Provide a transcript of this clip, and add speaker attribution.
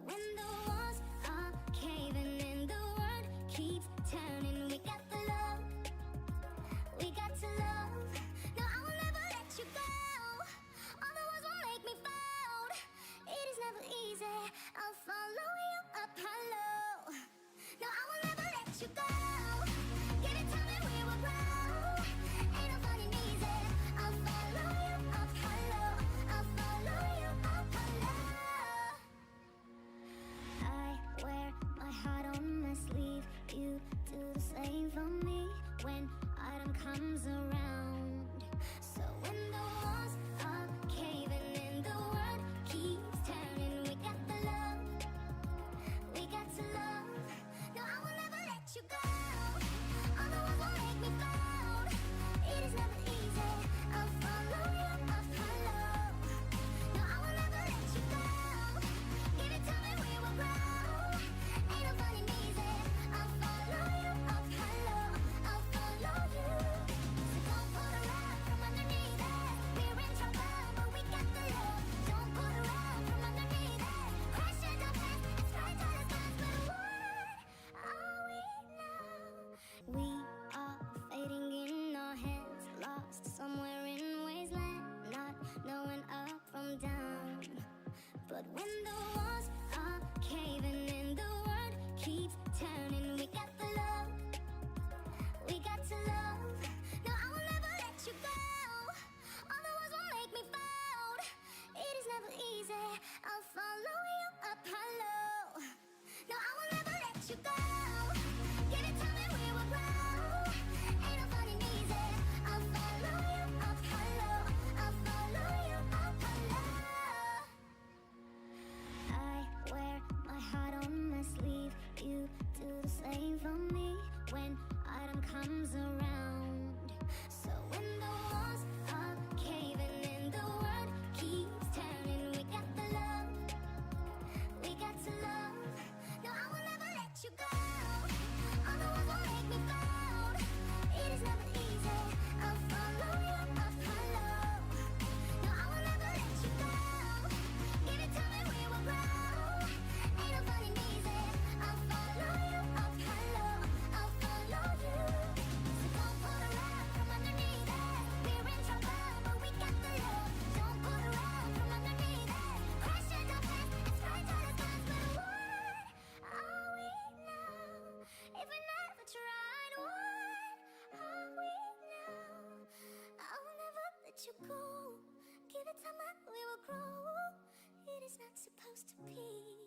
Speaker 1: when the walls are caving in, the world keeps turning. We got the love, we got to love. No, I will never let you go. All the words will make me fold. It is never easy. I'll follow you up hello. No, I will never let you go. Give it time and we will grow. Ain't no fucking easy. I'll follow you up hello. I'll follow you up hello. I wear my heart on my sleeve. You do the same for me when autumn comes around. So when the walls are caving in, the world keeps turning. We got the love, we got to love. No, I will never let you go. All the words will make me fold. It is never easy. I'll follow you up hello. No, I will never let you go. Give it time and we will grow. Ain't no fucking easy. I'll follow you up hello. I'll follow you. So don't pull the rug from underneath it. We're in trouble, but we got the love. Don't pull the rug from underneath it. Crash it up and strike till it's done. But what are we now? We are fading in our hands, lost somewhere in wasteland, not knowing up from down. But when the walls are caving in, the world keeps turning. We got the love, we got to love. No, I will never let you go. All the words will make me fold. It is never easy. I'll follow you up hello. No, I will never let you go. Give it time and we will grow. Ain't no fucking easy. I'll follow you up hello. I'll follow you up hello. I wear my heart on my sleeve. You do the same for me when autumn comes around. So when the walls are caving in, the world keeps turning. We got the love, we got to love. No, I will never let you go. All the words will make me fold. It is never easy. I'll follow you up hello. No, I will never let you go. Give it time and we will grow. Ain't no fucking easy. I'll follow you up hello. I'll follow you. So don't pull the rug from underneath it. We're in trouble, but we got the love. Don't pull the rug from underneath it. Crash it up and strike till it's done. But what are we now? If we never tried, what are we now? I will never let you go. Give it time and we will grow. It is not supposed to be